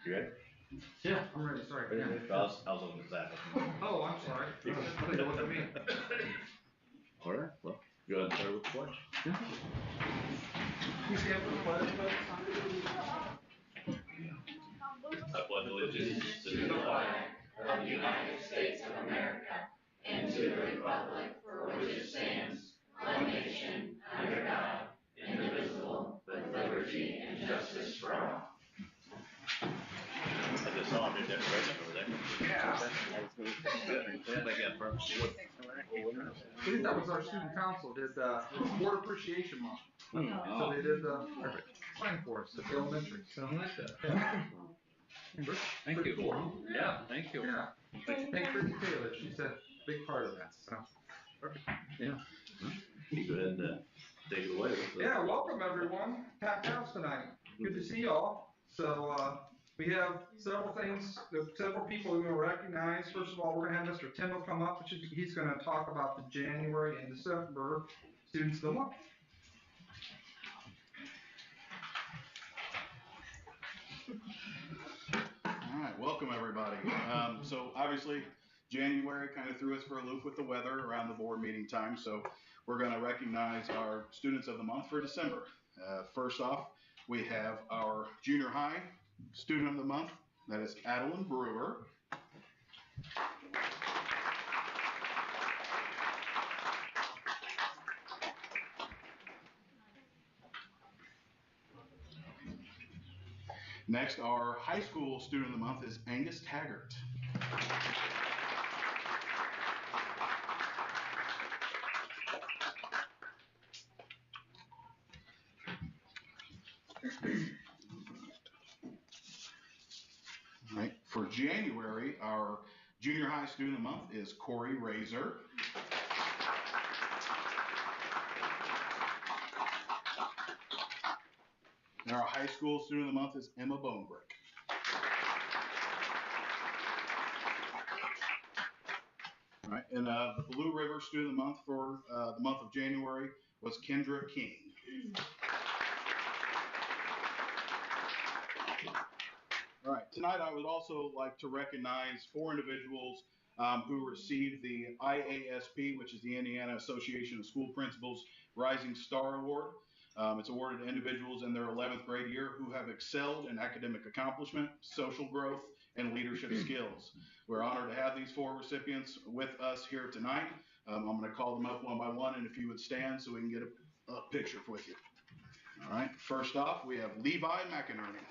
You ready? Yeah, I'm ready. Sorry. Yeah. I was looking at Zach. Oh, I'm sorry. I thought you looked at me. All right. Well, go ahead and start with the pledge. You stand for the pledge, I pledge allegiance to the flag of the United States of America and to the republic for which it stands, one nation, under God, indivisible, with liberty and justice for all. I just saw him do decoration over there. Yeah. I think that was our student council did Board Appreciation Month. So they did the sign for us at the elementary. So I like that. Yeah. Thank you. Cool. Yeah, thank you. Yeah. Thank Brittany Taylor. She's a big part of that. So Perfect. Yeah. You go ahead and take it away. yeah, welcome everyone. Packed house tonight. Good to see y'all. So we have several things, several people we want to recognize. First of all, we're going to have Mr. Tyndall come up, which is, he's going to talk about the January and December students of the month. All right, welcome everybody. So obviously January kind of threw us for a loop with the weather around the board meeting time. So we're going to recognize our students of the month for December. First off, we have our junior high student of the month. That is Adeline Brewer. Next, our high school student of the month is Angus Taggart. All right. For January, our junior high student of the month is Corey Razor. And our high school student of the month is Emma Bonebrick. All right, and the Blue River student of the month for the month of January was Kendra King. All right, tonight I would also like to recognize 4 individuals who received the IASP, which is the Indiana Association of School Principals Rising Star Award. It's awarded to individuals in their 11th grade year who have excelled in academic accomplishment, social growth, and leadership skills. We're honored to have these 4 recipients with us here tonight. I'm going to call them up one by one, and if you would stand so we can get a picture with you. All right, first off, we have Levi McInerney.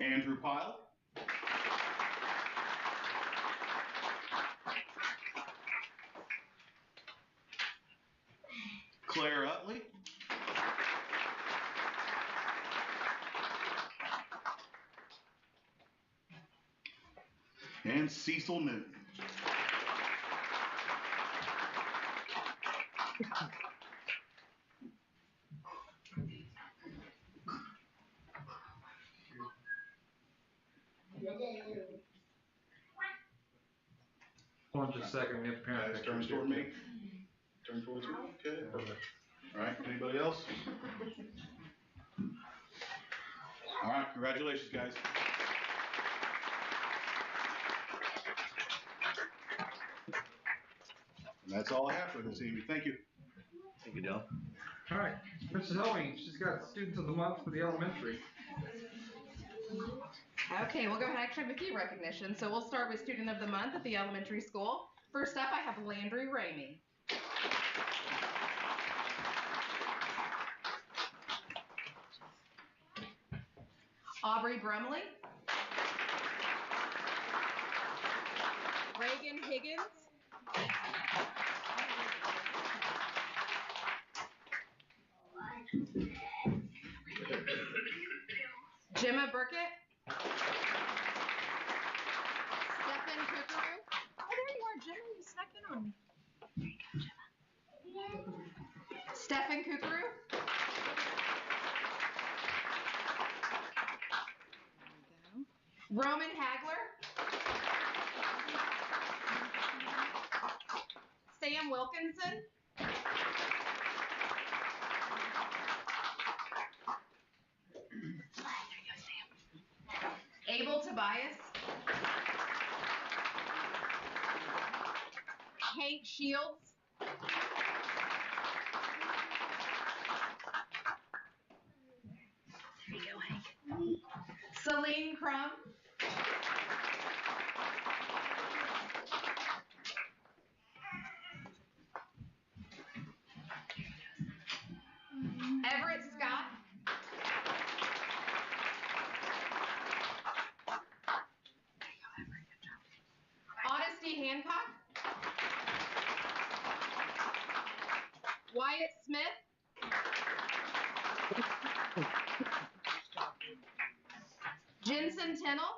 Andrew Pyle. Claire Utley. And Cecil Newton. Hold on just a second. We have parent Guys, turn toward me. Turn towards me. Okay, perfect. All right, anybody else? All right, congratulations, guys. And that's all I have for this evening. Thank you. Thank you, John. All right, Mrs. Owing, she's got students of the month for the elementary. Okay, we'll go ahead and actually have a few recognitions. So we'll start with student of the month at the elementary school. First up, I have Landry Ramey. Aubrey Brumley. Reagan Higgins. Gemma Burkett. Stephen Kukuru. Oh, there you are, Gemma. You snuck in on me. Stephen Kukuru. Roman Hagler. Sam Wilkinson. Hank Shields. There you go, Hank. Celine Crum. Everett Scott. Honesty Hancock. Wyatt Smith. Jensen Tennell.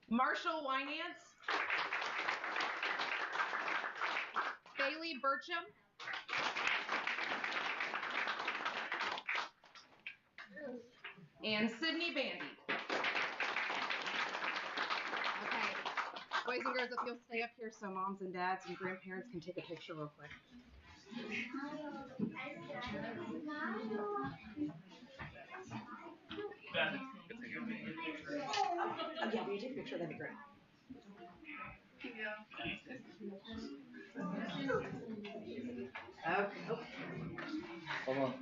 Marshall Winance. Bailey Burcham. And Sydney Bandy. Okay, boys and girls, if you'll stay up here so moms and dads and grandparents can take a picture real quick. Yeah, will you take a picture? That'd be great. Okay. Hold on.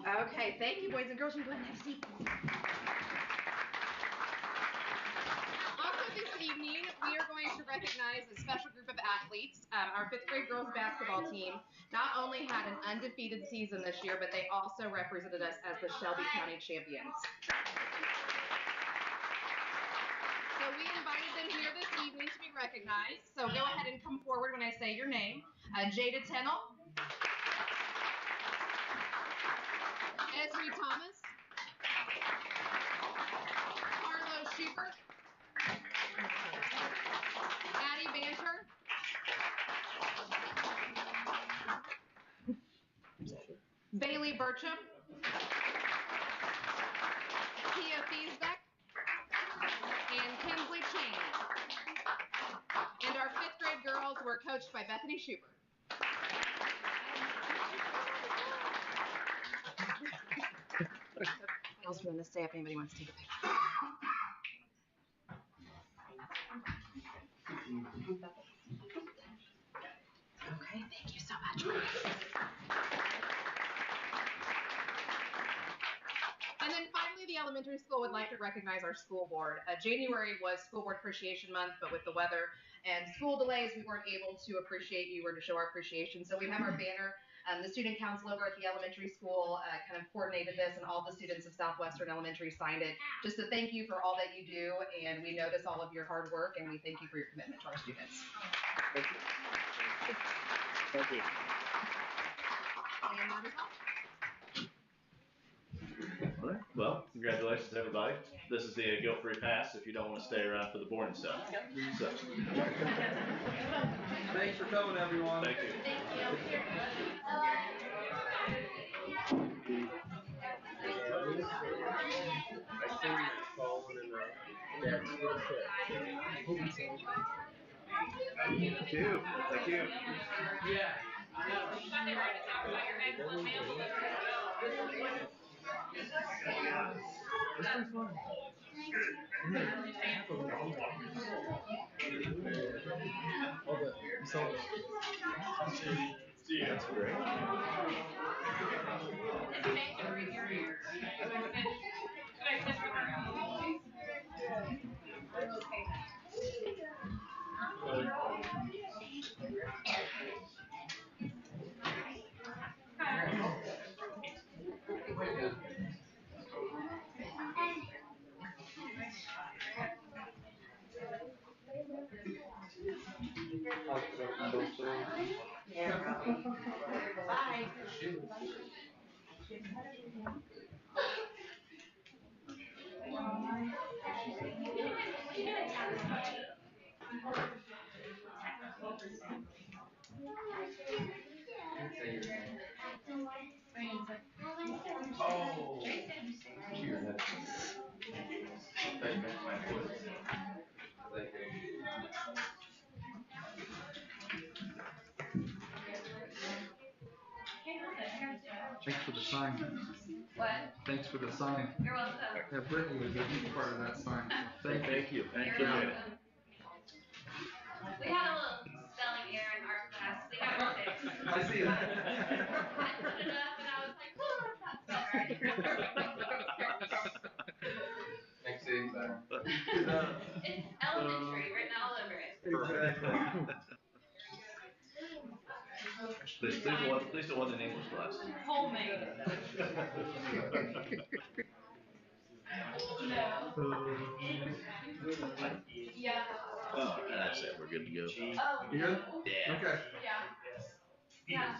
Okay, thank you, boys and girls. You can go ahead and have a seat. Also this evening, we are going to recognize a special group of athletes. Our 5th grade girls basketball team not only had an undefeated season this year, but they also represented us as the Shelby County champions. So we invited them here this evening to be recognized. So go ahead and come forward when I say your name. Jada Tennell. Esri Thomas. Carlo Schubert. Addie Banter. Bailey Burcham. Tia Fiesbeck. And Kinsley Cheney. And our 5th grade girls were coached by Bethany Schubert. I was going to stay if anybody wants to take a picture. Okay, thank you so much. And then finally, the elementary school would like to recognize our school board. January was School Board Appreciation Month, but with the weather and school delays, we weren't able to appreciate you or to show our appreciation. So we have our banner. The student council over at the elementary school kind of coordinated this, and all the students of Southwestern Elementary signed it. Just to thank you for all that you do, and we notice all of your hard work, and we thank you for your commitment to our students. Thank you. Thank you. And that is all. All right. Well, congratulations, everybody. This is the guilt-free pass if you don't want to stay around for the boring stuff. So. Thanks for coming, everyone. Thank you. Thank you. Thank you. Yeah. That's great. Bye. Oh. Thanks for the sign. What? Thanks for the sign. You're welcome. Yeah, Brittany was a huge part of that sign. Thank you. Thank You're you. welcome. We had a little spelling error in art class. We got it fixed. I see that. I put it up and I was like, oh, that's not spelled right. Thanks, Dave. It's elementary, written all over it. Exactly. Please don't want an English class. Homemade. No. Yeah. Oh, that's it. We're good to go. Oh, You good? Yeah. Okay. yeah. Yeah.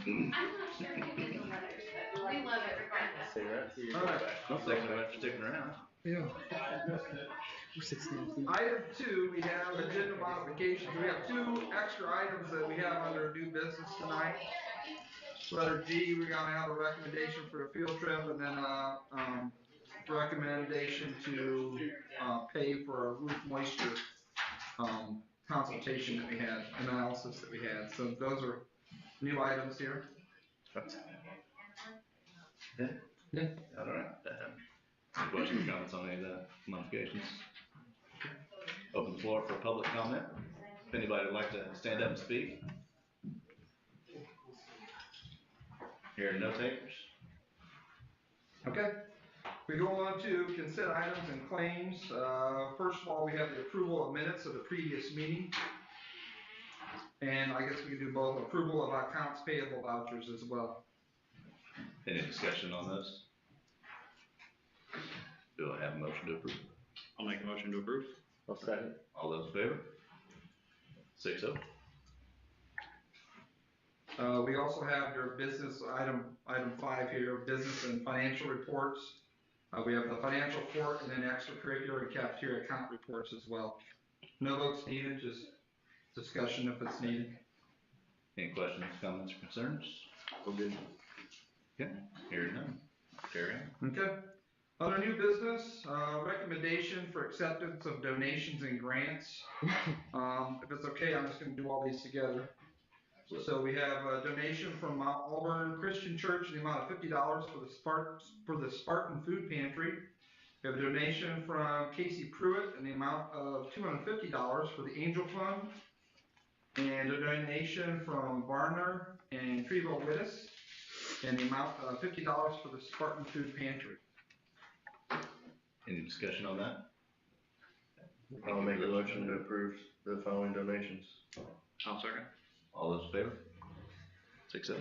I'm not sure who did the letters, but we love it regardless. All right. Well, thank you very much for sticking around. Yeah. Item 2, we have agenda modifications. We have 2 extra items that we have under new business tonight. Letter G, we're gonna have a recommendation for a field trip and then a recommendation to pay for a roof moisture consultation that we had, analysis that we had. So those are new items here. Yeah. Yeah. All right. Any questions or comments on any of the modifications? Open the floor for public comment. If anybody would like to stand up and speak. Hearing no takers. Okay. We go on to consent items and claims. First of all, we have the approval of minutes of the previous meeting. And I guess we can do both approval of accounts payable vouchers as well. Any discussion on those? Do I have a motion to approve? I'll make a motion to approve. I'll second. All those in favor? 6-0. We also have your business item 5 here, business and financial reports. We have the financial report and then extracurricular and cafeteria account reports as well. No votes needed, just discussion if it's needed. Any questions, comments, or concerns? We're good. Okay, hearing none. Carry on. Okay. Under new business, recommendation for acceptance of donations and grants. If it's okay, I'm just gonna do all these together. So we have a donation from Mount Auburn Christian Church in the amount of $50 for the Spartan Food Pantry. We have a donation from Casey Pruitt in the amount of $250 for the Angel Fund. And a donation from Varner and Trevo Wittis in the amount of $50 for the Spartan Food Pantry. Any discussion on that? I'll make a motion to approve the following donations. I'll second. All those in favor? 6-0.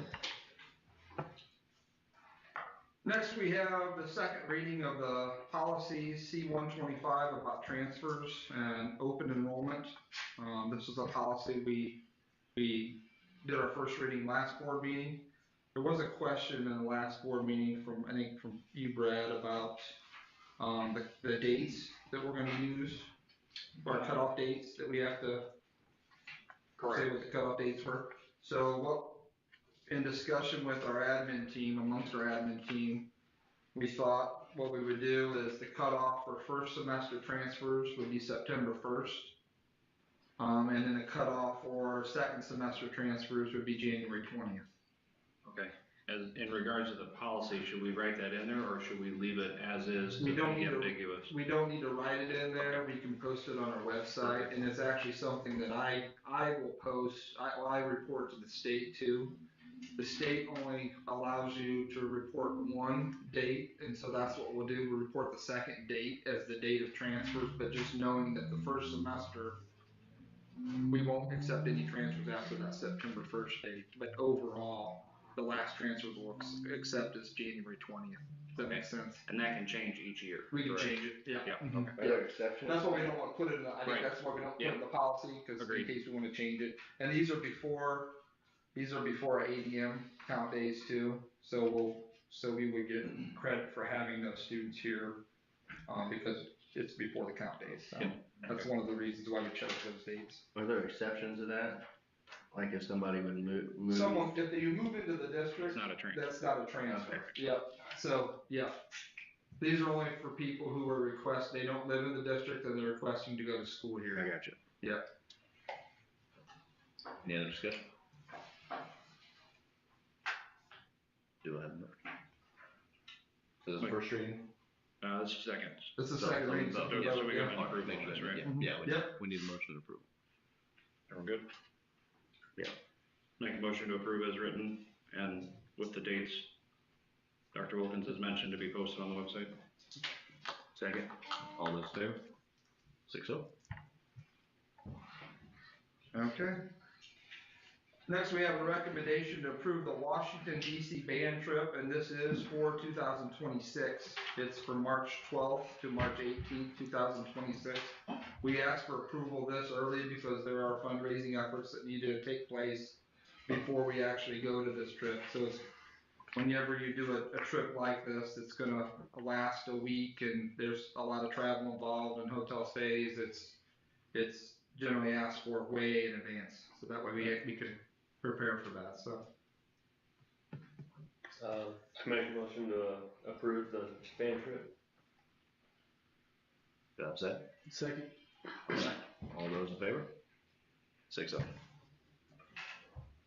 Next, we have the second reading of the policy C-125 about transfers and open enrollment. This is a policy we did our first reading last board meeting. There was a question in the last board meeting from you, Brad, about the dates that we're going to use, or cutoff dates that we have to say what the cutoff dates were. So in discussion with our admin team, amongst our admin team, we thought what we would do is the cutoff for first semester transfers would be September 1st. And then the cutoff for second semester transfers would be January 20th. Okay. As in regards to the policy, should we write that in there or should we leave it as is? We don't need to, ambiguous. we don't need to write it in there. We can post it on our website, and it's actually something that I will post. I report to the state too. The state only allows you to report one date, and so that's what we'll do. We'll report the second date as the date of transfers, but just knowing that the first semester, we won't accept any transfers after that September 1st date. But overall, the last transfer we'll accept is January 20th. Does that make sense? And that can change each year. We can correct? change it. Yeah. Yeah. Mhm. Are there exceptions? That's why we don't want to put it in the, I think Right. that's why we don't put it Yeah. in the policy, because in Agreed. case we want to change it. And these are before our ADM count days too. So we would get credit for having those students here, because it's before the count days. So Yeah. that's one of the reasons why we chose those dates. Are there exceptions to that? Like if somebody would move? Someone, if you move into the district, It's not a transfer. that's not a transfer. Okay. Yep. So, yeah. These are only for people who are they don't live in the district and they're requesting to go to school here. I got you. Yep. Any other discussion? Do I have a this first reading? This is second. This is So, second reading. so So, so we got an All approval make of this, sure- right? Yeah, Yep. we need a motion to approve. Everyone good? Yeah. Make a motion to approve as written and with the dates Dr. Wilkins has mentioned to be posted on the website. Second. All those in favor? 6-0. Okay. Next, we have a recommendation to approve the Washington DC band trip, and this is for 2026. It's from March 12th to March 18th, 2026. We asked for approval this early because there are fundraising efforts that need to take place before we actually go to this trip. So it's, whenever you do a trip like this, it's gonna last a week and there's a lot of travel involved and hotel stays. It's generally asked for way in advance, so that way we can prepare for that, so. Make a motion to approve the band trip. Do I have a second? Second. All those in favor? 6-0.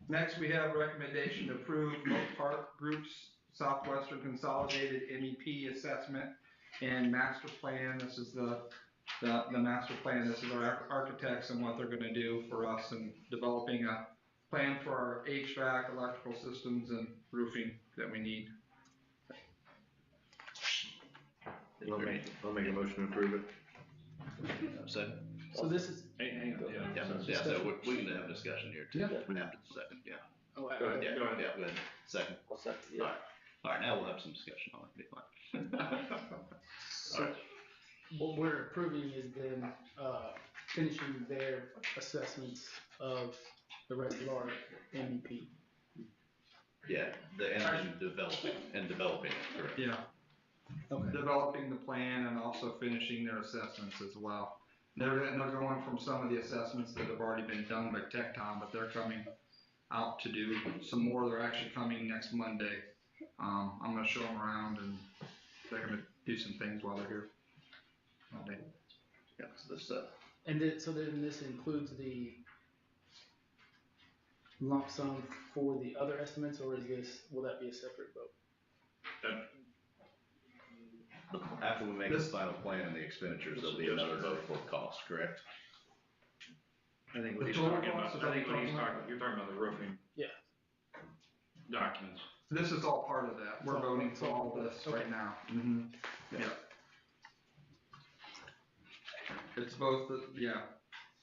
Next, we have a recommendation to approve Oak Park Group's Southwestern Consolidated MEP assessment and master plan. This is the master plan. This is our architects and what they're gonna do for us and developing a plan for our HVAC, electrical systems and roofing that we need. I'll make a motion to approve it. Do I have a second? So this is, Hey, hang on, Yeah, yeah, so we can have a discussion here too. Yeah. After the second, yeah. oh, Go ahead. Yeah, Go ahead. yeah, go ahead. Second. I'll second, All right. All right, now we'll have some discussion on it. Be fine. so what we're approving is them, finishing their assessments of the rest of our MEP. Yeah, and developing it, correct. Yeah. Okay. Developing the plan and also finishing their assessments as well. They're going from some of the assessments that have already been done by Tecton, but they're coming out to do some more. They're actually coming next Monday. I'm gonna show them around and they're gonna do some things while they're here. Okay. Yeah, so this, And then, so then this includes the lump sum for the other estimates, or is this, will that be a separate vote? after we make the final plan and the expenditures, there'll be another vote for cost, correct? I think The what he's total talking cost, about, is I think that what what he's you're talking, you're talking about the roofing. Yeah. Documents. This is all part of that. We're voting for all of this right now. Mm-hmm. Yeah. It's both the, yeah,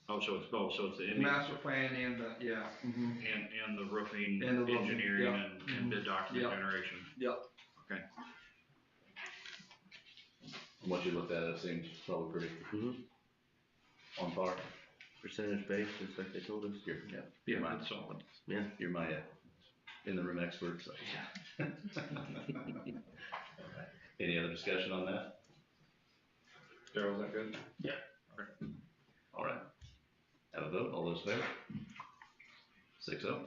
Oh, so it's both, so it's the master plan and the, yeah. Mm-hmm. and the roofing And the roofing, engineering yeah. and bid document Yeah. generation. Yep. Okay. From what you looked at, it seems probably pretty on par. Percentage based, just like they told us. You're my, That's solid. Yeah. you're my in the room expert, so. Any other discussion on that? Darryl, is that good? Yeah. All right. Have a vote. All those in favor? 6-0.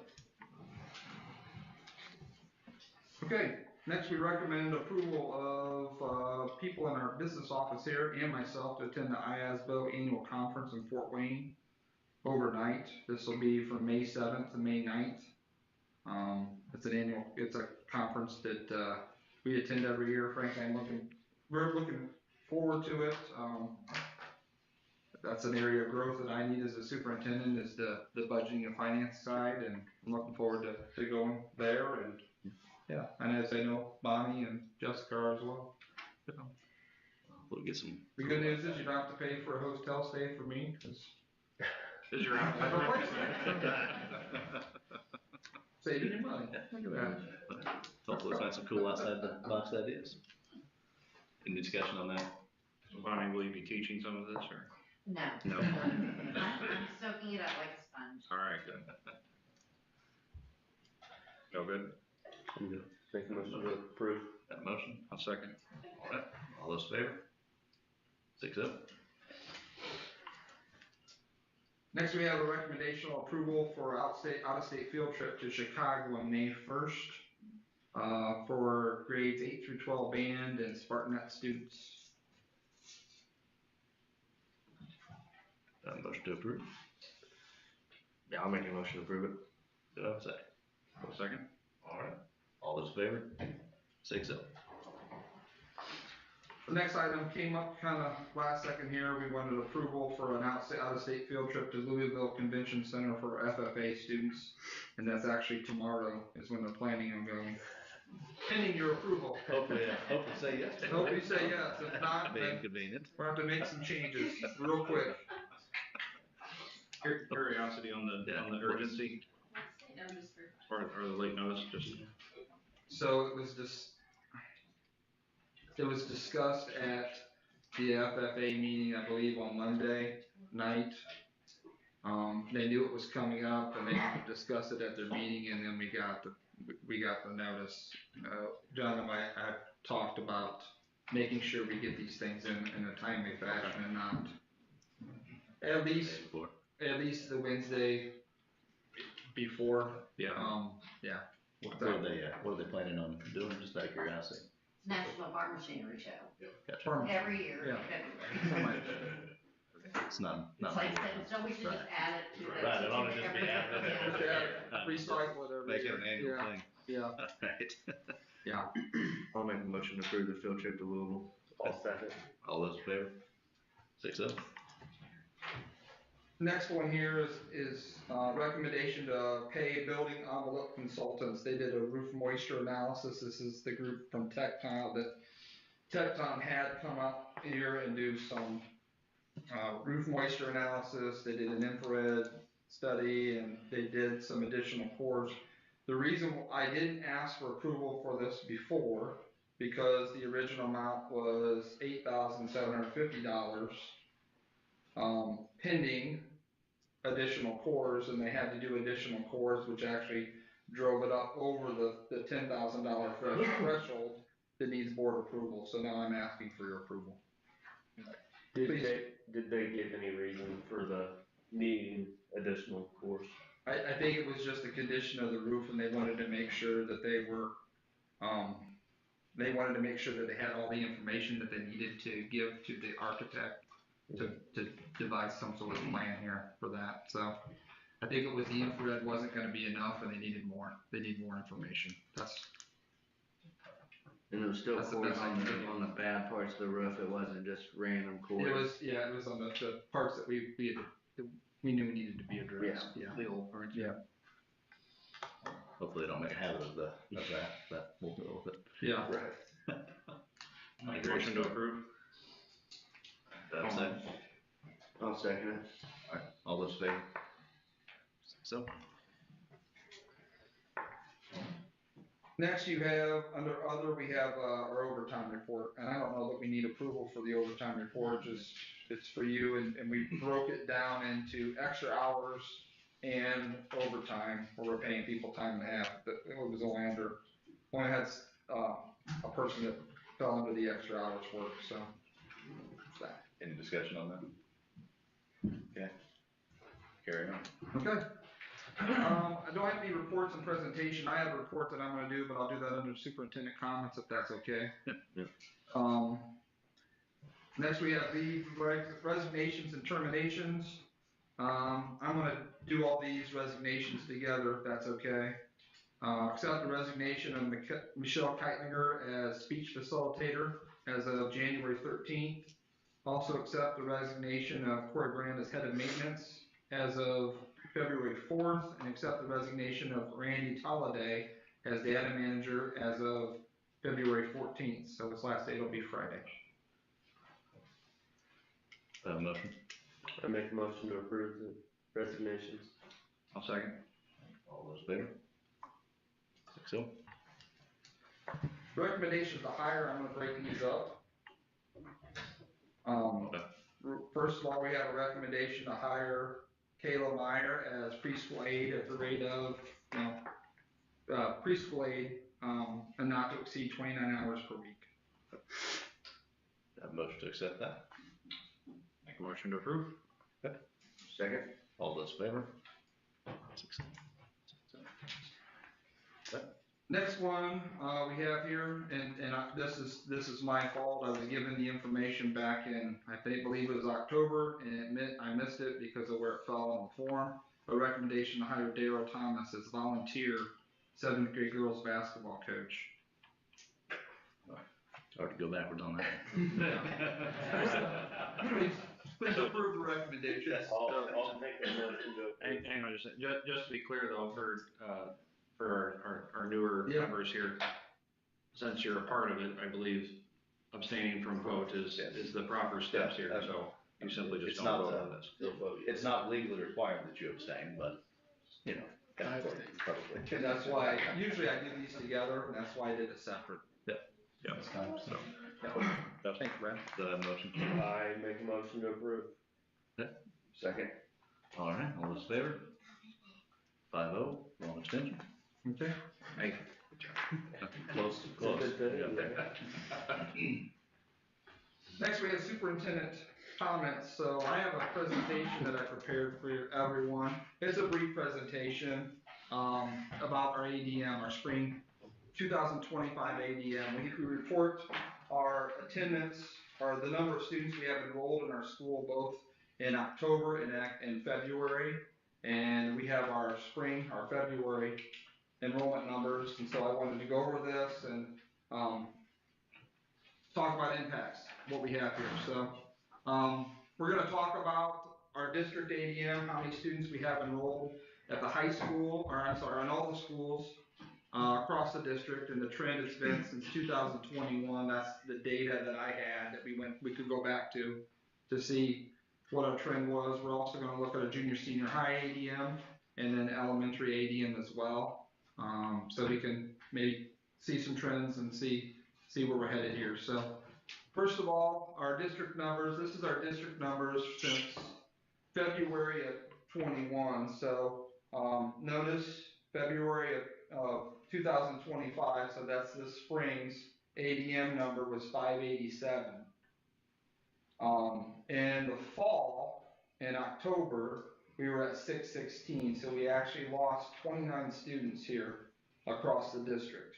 Okay, next we recommend approval of people in our business office here and myself to attend the IASBO annual conference in Fort Wayne overnight. This will be from May 7th to May 9th. It's a conference that we attend every year. Frankly, we're looking forward to it. That's an area of growth that I need as a superintendent, is the budgeting and finance side, and I'm looking forward to going there. And yeah, and as I know, Bonnie and Jessica are as well. So, We'll get some. the good news is you don't have to pay for a hotel stay for me, 'cause Is your I have a place. Saving your money. Look at that. Hopefully find some cool outside the box ideas. Any discussion on that? So Bonnie, will you be teaching some of this or? No. No. I'm soaking it up like a sponge. All right, good. No good? I'm good. Make a motion to approve. Got a motion? I'll second. All right. All those in favor? 6-0. Next, we have a recommendational approval for out-of-state field trip to Chicago on May 1st, for grades 8 through 12 band and Spartanet students. Got a motion to approve? Yeah, I'll make a motion to approve it. Do I have a second? I'll second. All right. All those in favor? 6-0. The next item came up kind of last second here. We wanted approval for an out-of-state field trip to Louisville Convention Center for FFA students. And that's actually tomorrow is when they're planning on going. Pending your approval. Hopefully say yes. Hope you say yes. If not, Be then inconvenient. we'll have to make some changes real quick. Curiosity on the urgency or the late notice, just. So it was discussed at the FFA meeting, I believe, on Monday night. They knew it was coming up, and they discussed it at their meeting, and then we got the notice. John and I have talked about making sure we get these things in a timely fashion and not at least the Wednesday before. Yeah. Yeah. What are they planning on doing? Just out of curiosity. National Farm Machinery Show. Gotcha. Every year in February. It's not It's like, so we should just add it to the. Right, it ought to just be added in there. Recycle it every Make it year. an annual Yeah. thing. Yeah. Right. Yeah. I'll make a motion to approve the field trip to Louisville. I'll second. All those in favor? 6-0. Next one here is recommendation to pay building envelope consultants. They did a roof moisture analysis. This is the group from Tectile that Tecton had come up here and do some roof moisture analysis. They did an infrared study and they did some additional cores. The reason I didn't ask for approval for this before, because the original amount was $8,750, pending additional cores, and they had to do additional cores, which actually drove it up over the $10,000 threshold that needs board approval. So now I'm asking for your approval. Did Please. they give any reason for the needing additional cores? I think it was just a condition of the roof, and they wanted to make sure that they wanted to make sure that they had all the information that they needed to give to the architect to devise some sort of plan here for that. So I think it was the infrared wasn't going to be enough, and they needed more. They need more information. And it was still That's the cores best I can do. on the bad parts of the roof. It wasn't just random cores. It was on the parts that we knew needed to be addressed. Yeah. The old parts. Yeah. Hopefully they don't make a habit of that, but we'll deal with it. Yeah. Right. Motion to approve. That's it. I'll second it. All right, all those in favor? So, Next you have, under other, we have our overtime report, and I don't know that we need approval for the overtime report, it's for you, and we broke it down into extra hours and overtime, where we're paying people time and a half, but it was only had a person that fell under the extra hours work, so. That's that. any discussion on that? Okay. Carry on. Okay. I don't have any reports and presentation. I have a report that I'm gonna do, but I'll do that under superintendent comments if that's okay. Yep. Next we have the resignations and terminations. I'm gonna do all these resignations together if that's okay. Accept the resignation of Michelle Keitlinger as speech facilitator as of January 13th. Also accept the resignation of Corey Brand as head of maintenance as of February 4th, and accept the resignation of Randy Tolliday as data manager as of February 14th. So his last day will be Friday. Motion. I make a motion to approve the resignations. I'll second. All those in favor? 6-0. Recommendations to hire, I'm gonna break these up. First of all, we have a recommendation to hire Kayla Meyer as preschool aide at the rate of, preschool aide, and not to exceed 29 hours per week. Have a motion to accept that. Make a motion to approve. Second. All those in favor? 6-0. Next one we have here, and this is my fault. I was given the information back in, believe it was October, and I missed it because of where it fell on the form. A recommendation to hire Daryl Thomas as volunteer 7th grade girls basketball coach. Hard to go backwards on that. Please approve the recommendation. I'll make a motion to approve. Hang on, just to be clear though, for our newer Yeah. members here, since you're a part of it, I believe abstaining from vote is the proper steps here, so you simply just It's don't not, vote on this. Still vote. It's not legally required that you abstain, but, you know, probably. And that's why, usually I do these together, and that's why I did it separate. Yeah. That's kind of, so, Thank you, Brad. the motion. I make a motion to approve. Okay. Second. All right, all those in favor? 5-0, one abstention. Okay. Hey. Close, close. Good thing, Yeah. Next, we have superintendent comments. So I have a presentation that I prepared for everyone. It's a brief presentation about our ADM, our spring 2025 ADM. We report our attendance, or the number of students we have enrolled in our school, both in October and February. And we have our spring, our February enrollment numbers. And so I wanted to go over this and talk about impacts, what we have here. So we're going to talk about our district ADM, how many students we have enrolled at the high school, or I'm sorry, in all the schools across the district, and the trend it's been since 2021. That's the data that I had that we could go back to see what our trend was. We're also going to look at a junior senior high ADM and then elementary ADM as well, so we can maybe see some trends and see where we're headed here. So first of all, our district numbers. This is our district numbers since February of 21. So notice February of 2025, so that's this spring's ADM number was 587. In the fall, in October, we were at 616, so we actually lost 29 students here across the district,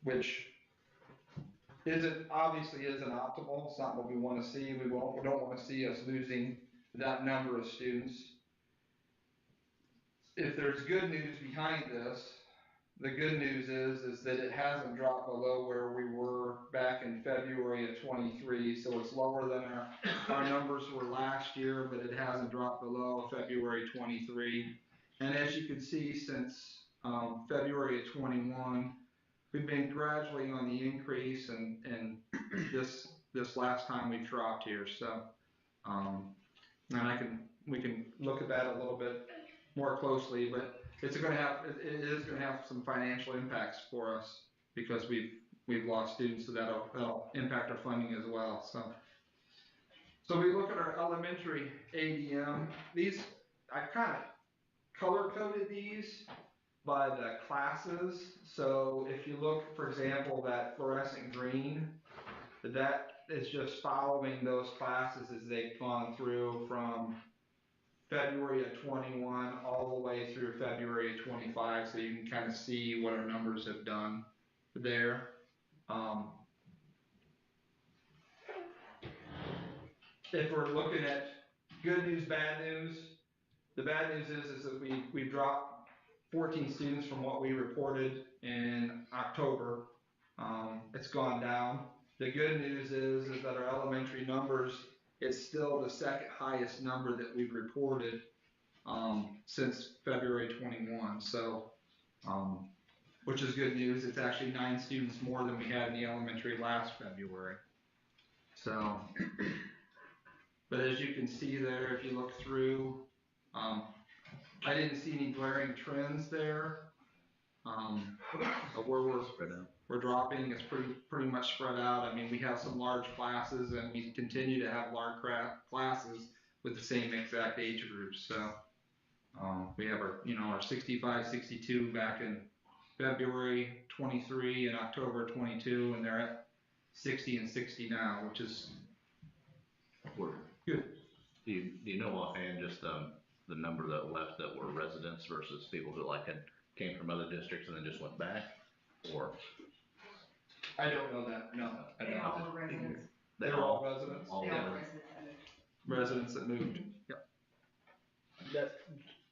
which obviously isn't optimal. It's not what we want to see. We don't want to see us losing that number of students. If there's good news behind this, the good news is that it hasn't dropped below where we were back in February of 23. So it's lower than our numbers were last year, but it hasn't dropped below February 23. And as you can see, since February of 21, we've been gradually on the increase, and this last time we dropped here. So, and we can look at that a little bit more closely, but it is going to have some financial impacts for us because we've lost students, so that'll impact our funding as well. So we look at our elementary ADM. I've kind of color coded these by the classes. So if you look, for example, that fluorescent green, that is just following those classes as they've gone through from February of 21 all the way through February of 25, so you can kind of see what our numbers have done there. If we're looking at good news, bad news, the bad news is that we dropped 14 students from what we reported in October. It's gone down. The good news is that our elementary numbers is still the second highest number that we've reported since February 21. So, which is good news. It's actually 9 students more than we had in the elementary last February. So, but as you can see there, if you look through, I didn't see any glaring trends there. Where we're dropping, it's pretty much spread out. I mean, we have some large classes, and we continue to have large classes with the same exact age groups. So we have our 65, 62 back in February 23 and October 22, and they're at 60 and 60 now, which is good. Do you know offhand just the number that left that were residents versus people who came from other districts and then just went back, or? I don't know that. No, I They don't all know. were residents. They were all residents. All They all residents. residents. Residents that moved. Yep.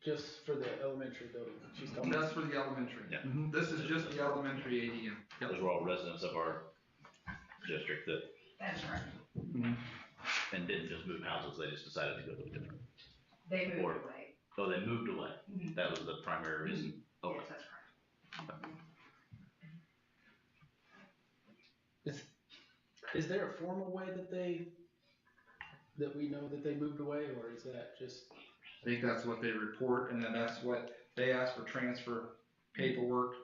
just for the elementary building she's talking about. That's for the elementary. Yeah. This is just the elementary ADM. Those were all residents of our district that, That's right. and didn't just move houses, they just decided to go to a different. They moved Or- away. Oh, they moved away. Mhm. That was the primary reason. Okay. Yes, that's correct. Is there a formal way that we know that they moved away, or is that just? I think that's what they report, and then that's what they ask for transfer paperwork.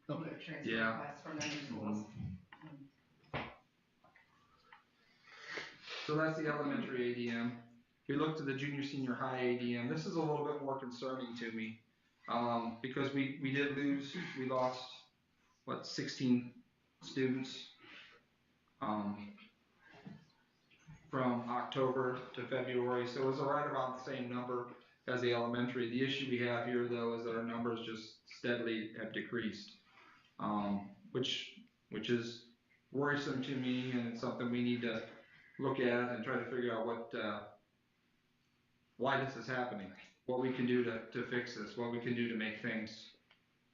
Okay. Transfer Yeah. requests from other schools. So that's the elementary ADM. If we look to the junior, senior high ADM, this is a little bit more concerning to me. Because we lost, 16 students, from October to February. So it was right about the same number as the elementary. The issue we have here though is that our numbers just steadily have decreased. Which is worrisome to me, and it's something we need to look at and try to figure out why this is happening, what we can do to fix this, what we can do to make things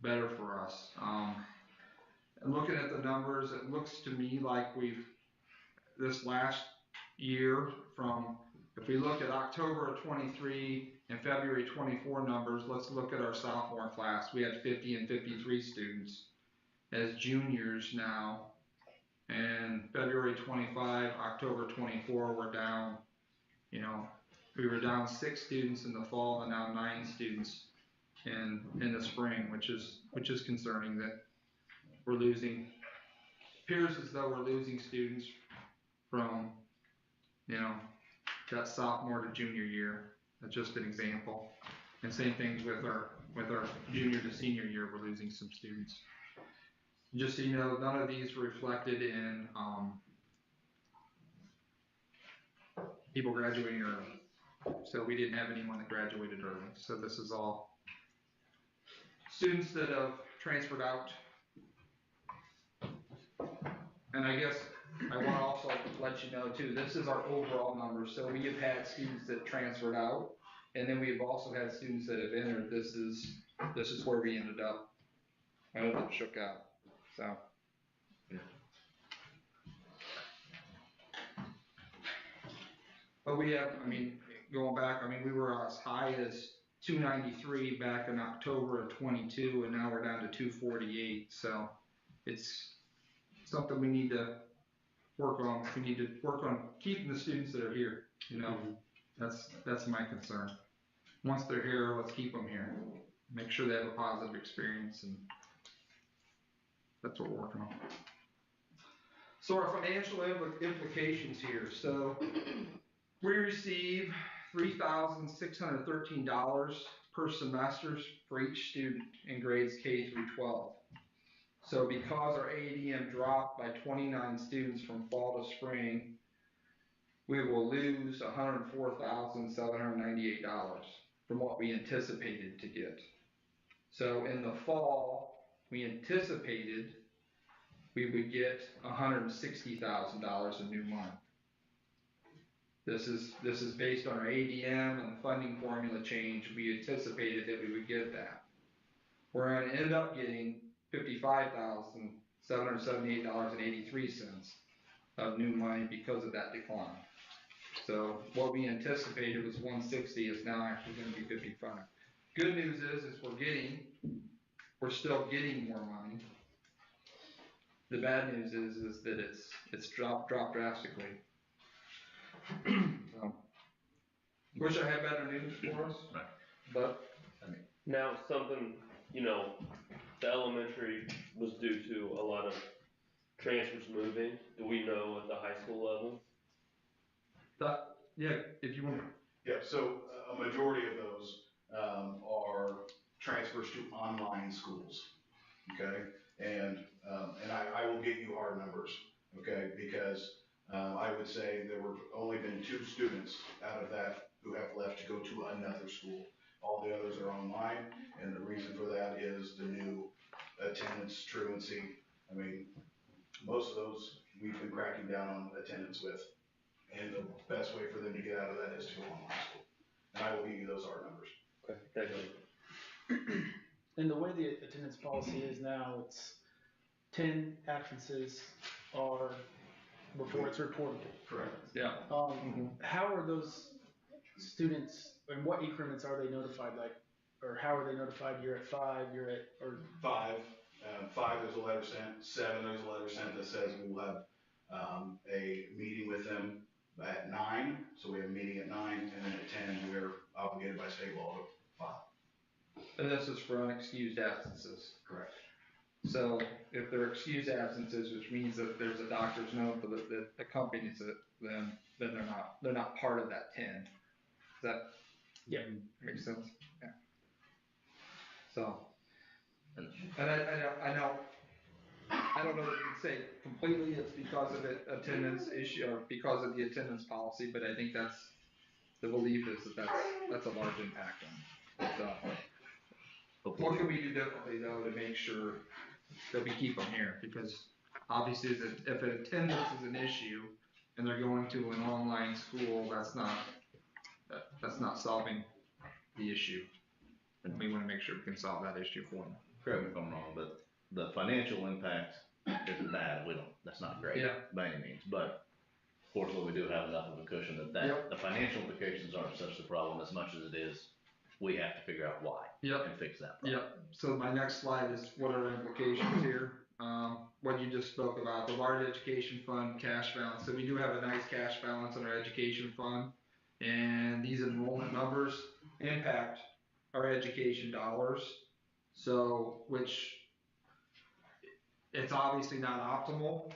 better for us. And looking at the numbers, it looks to me like this last year if we look at October of 23 and February 24 numbers, let's look at our sophomore class. We had 50 and 53 students as juniors now. And February 25, October 24, we're down, we were down 6 students in the fall and now 9 students in the spring, which is concerning that we're losing, appears as though we're losing students from, that sophomore to junior year. That's just an example. And same things with our junior to senior year, we're losing some students. Just so you know, none of these reflected in people graduating early. So we didn't have anyone that graduated early. So this is all students that have transferred out. And I guess I want to also let you know too, this is our overall number. So we have had students that transferred out, and then we've also had students that have entered. This is where we ended up. I hope it shook out. So. But we have, going back, we were as high as 293 back in October of 22, and now we're down to 248. So it's something we need to work on. We need to work on keeping the students that are here. That's my concern. Once they're here, let's keep them here. Make sure they have a positive experience, and that's what we're working on. So our financial implications here. So we receive $3,613 per semester for each student in grades K through 12. So because our ADM dropped by 29 students from fall to spring, we will lose $104,798 from what we anticipated to get. So in the fall, we anticipated we would get $160,000 in new money. This is based on our ADM and the funding formula change. We anticipated that we would get that. We're going to end up getting $55,778.83 of new money because of that decline. So what we anticipated was 160 is now actually going to be 55. Good news is we're still getting more money. The bad news is that it's dropped drastically. So, wish I had better news for us, Right. but Now, something, the elementary was due to a lot of transfers moving. Do we know at the high school level? yeah, if you want. Yeah, so a majority of those are transfers to online schools, okay? And I will give you hard numbers, okay? Because I would say there were only been 2 students out of that who have left to go to another school. All the others are online, and the reason for that is the new attendance truancy. Most of those we've been cracking down on attendance with, and the best way for them to get out of that is to go online school. And I will give you those hard numbers. Okay, thank you. And the way the attendance policy is now, it's 10 absences are before it's reportable. Correct. Yeah. How are those students, and what increments are they notified, like, or how are they notified? You're at 5, you're at, or 5, 5, there's a letter sent. 7, there's a letter sent that says we will have a meeting with them at 9. So we have a meeting at 9, and then at 10, we're obligated by state law to file. And this is for unexcused absences. Correct. So if they're excused absences, which means that there's a doctor's note that accompanies it, then they're not part of that 10. Does that make sense? Yeah. So, and I know, I don't know that you can say completely it's because of it attendance issue or because of the attendance policy, but I think that's the belief is that's a large impact on it. So, what can we do differently though to make sure that we keep them here? Because obviously if attendance is an issue and they're going to an online school, that's not solving the issue. And we want to make sure we can solve that issue for them. Correct me if I'm wrong, but the financial impact isn't bad. That's not great by any means. But fortunately, we do have enough of a cushion that the financial implications aren't such a problem as much as it is we have to figure out why and fix that problem. So my next slide is what are the implications here? What you just spoke about, the large education fund cash balance. So we do have a nice cash balance in our education fund, and these enrollment numbers impact our education dollars. So, which it's obviously not optimal,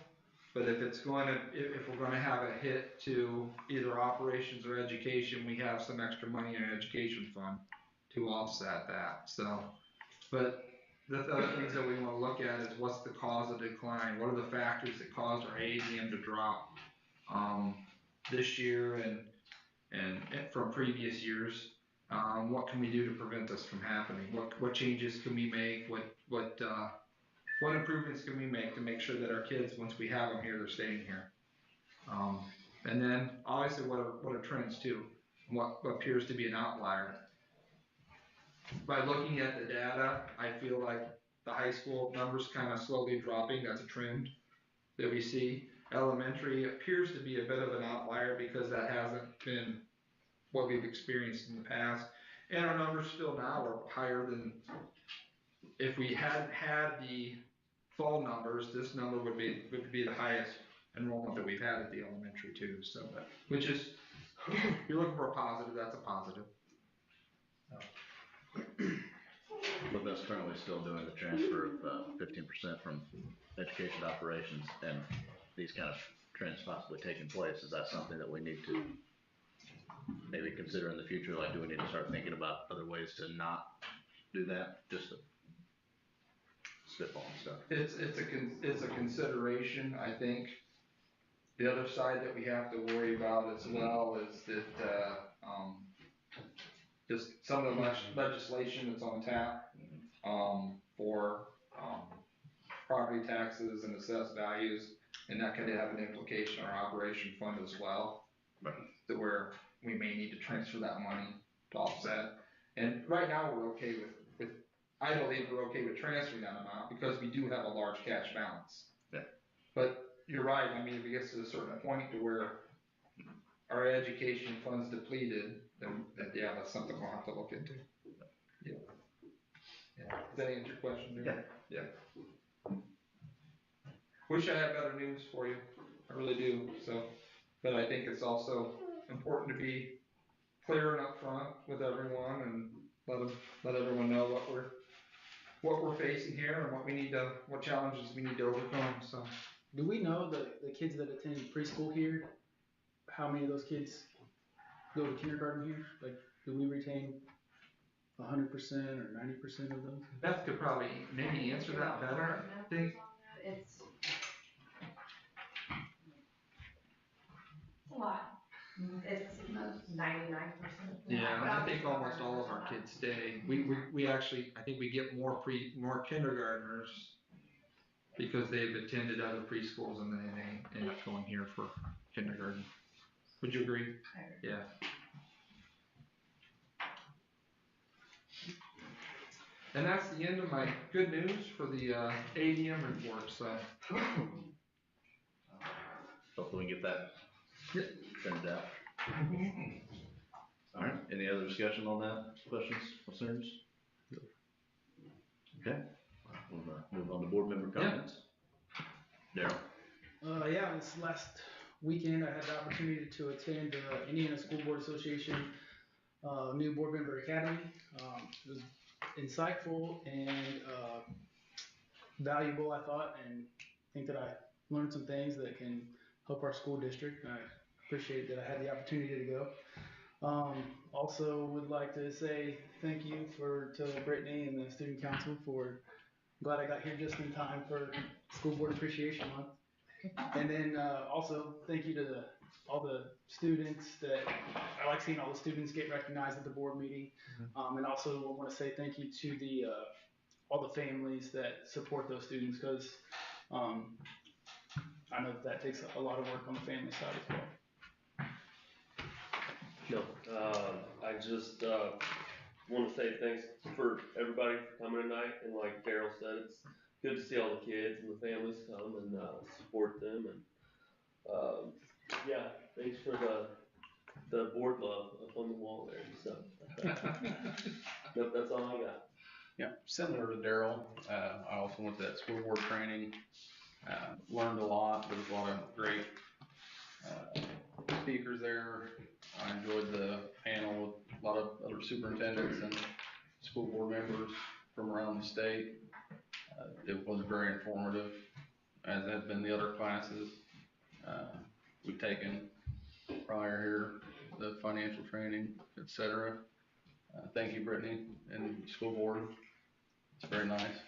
but if we're going to have a hit to either operations or education, we have some extra money in our education fund to offset that. So, but the other things that we want to look at is what's the cause of decline? What are the factors that caused our ADM to drop this year and from previous years? What can we do to prevent this from happening? What changes can we make? What improvements can we make to make sure that our kids, once we have them here, they're staying here? And then obviously what are trends too? What appears to be an outlier? By looking at the data, I feel like the high school numbers kind of slowly dropping. That's a trend that we see. Elementary appears to be a bit of an outlier because that hasn't been what we've experienced in the past. And our numbers still now are higher than if we hadn't had the fall numbers. This number would be the highest enrollment that we've had at the elementary too. So, which is, if you're looking for a positive, that's a positive. But that's currently still doing the transfer of 15% from education operations, and these kind of trends possibly taking place. Is that something that we need to maybe consider in the future? Like, do we need to start thinking about other ways to not do that? Just to spitball and stuff. It's a consideration. I think the other side that we have to worry about as well is that just some of the legislation that's on tap for property taxes and assessed values, and that could have an implication on our operation fund as well, to where we may need to transfer that money to offset. And right now we're okay with I believe we're okay with transferring that amount because we do have a large cash balance. Yeah. But you're right. I mean, if it gets to a certain point to where our education fund's depleted, then yeah, that's something we'll have to look into. Yeah. Does that answer your question? Yeah. Wish I had better news for you. I really do. So, but I think it's also important to be clear and upfront with everyone and let everyone know what we're facing here and what challenges we need to overcome. So, do we know the kids that attend preschool here? How many of those kids go to kindergarten here? Like, do we retain 100% or 90% of those? Beth could probably maybe answer that better. I think It's a lot. It's 99%. Yeah, I think almost all of our kids stay. We actually, I think we get more kindergartners because they've attended other preschools and then they end up going here for kindergarten. Would you agree? I agree. Yeah. And that's the end of my good news for the ADM report, so. Hopefully we can get that finished out. All right, any other discussion on that? Questions, concerns? Okay, we'll move on to board member comments. Daryl? Yeah, this last weekend I had the opportunity to attend the Indiana School Board Association new board member academy. It was insightful and valuable, I thought, and I think that I learned some things that can help our school district. I appreciate that I had the opportunity to go. Also would like to say thank you to Brittany and the student council for, glad I got here just in time for School Board Appreciation Month. And then also thank you to all the students that, I like seeing all the students get recognized at the board meeting. And also I want to say thank you to all the families that support those students, because I know that takes a lot of work on the family side as well. No, I just want to say thanks for everybody for coming tonight. And like Daryl said, it's good to see all the kids and the families come and support them. And yeah, thanks for the board love up on the wall there. So nope, that's all I got. Yeah, similar to Daryl, I also went to that school board training, learned a lot. There was a lot of great speakers there. I enjoyed the panel with a lot of other superintendents and school board members from around the state. It was very informative, as have been the other classes we've taken prior here, the financial training, etc. Thank you, Brittany, and school board. It's very nice.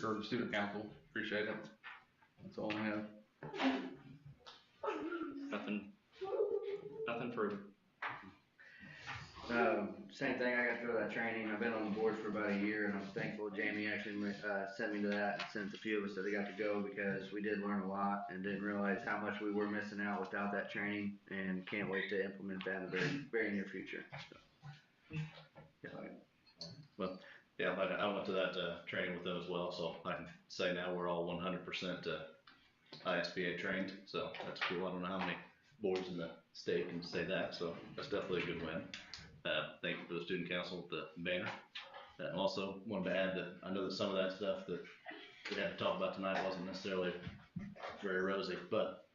For the student council, appreciate it. That's all I have. Nothing further. Same thing, I got through that training. I've been on the board for about a year, and I'm thankful Jamie actually sent me to that and sent a few of us that got to go, because we did learn a lot and didn't realize how much we were missing out without that training, and can't wait to implement that in the very, very near future. So. Well, yeah, I went to that training with them as well, so I can say now we're all 100% ISBA trained, so that's cool. I don't know how many boards in the state can say that, so that's definitely a good win. Thank you for the student council with the banner. And also wanted to add that I know that some of that stuff that we had to talk about tonight wasn't necessarily very rosy, but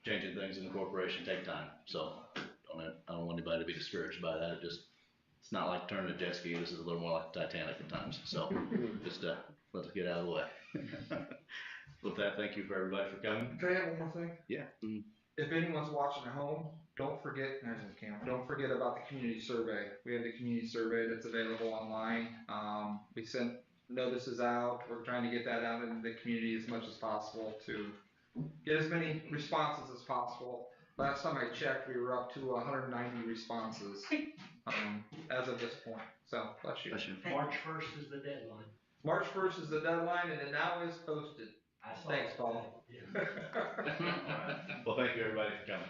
changing things in the corporation take time. So I don't want anybody to be discouraged by that. It's not like turning a jet ski. This is a little more like the Titanic at times. So just let's get out of the way. With that, thank you for everybody for coming. Can I add one more thing? Yeah. Mm-hmm. If anyone's watching at home, don't forget about the community survey. We have the community survey that's available online. We sent notices out. We're trying to get that out in the community as much as possible to get as many responses as possible. Last time I checked, we were up to 190 responses as of this point. So, bless you. March 1st is the deadline. March 1st is the deadline, and it now is posted. Thanks, Paul. Well, thank you everybody for coming.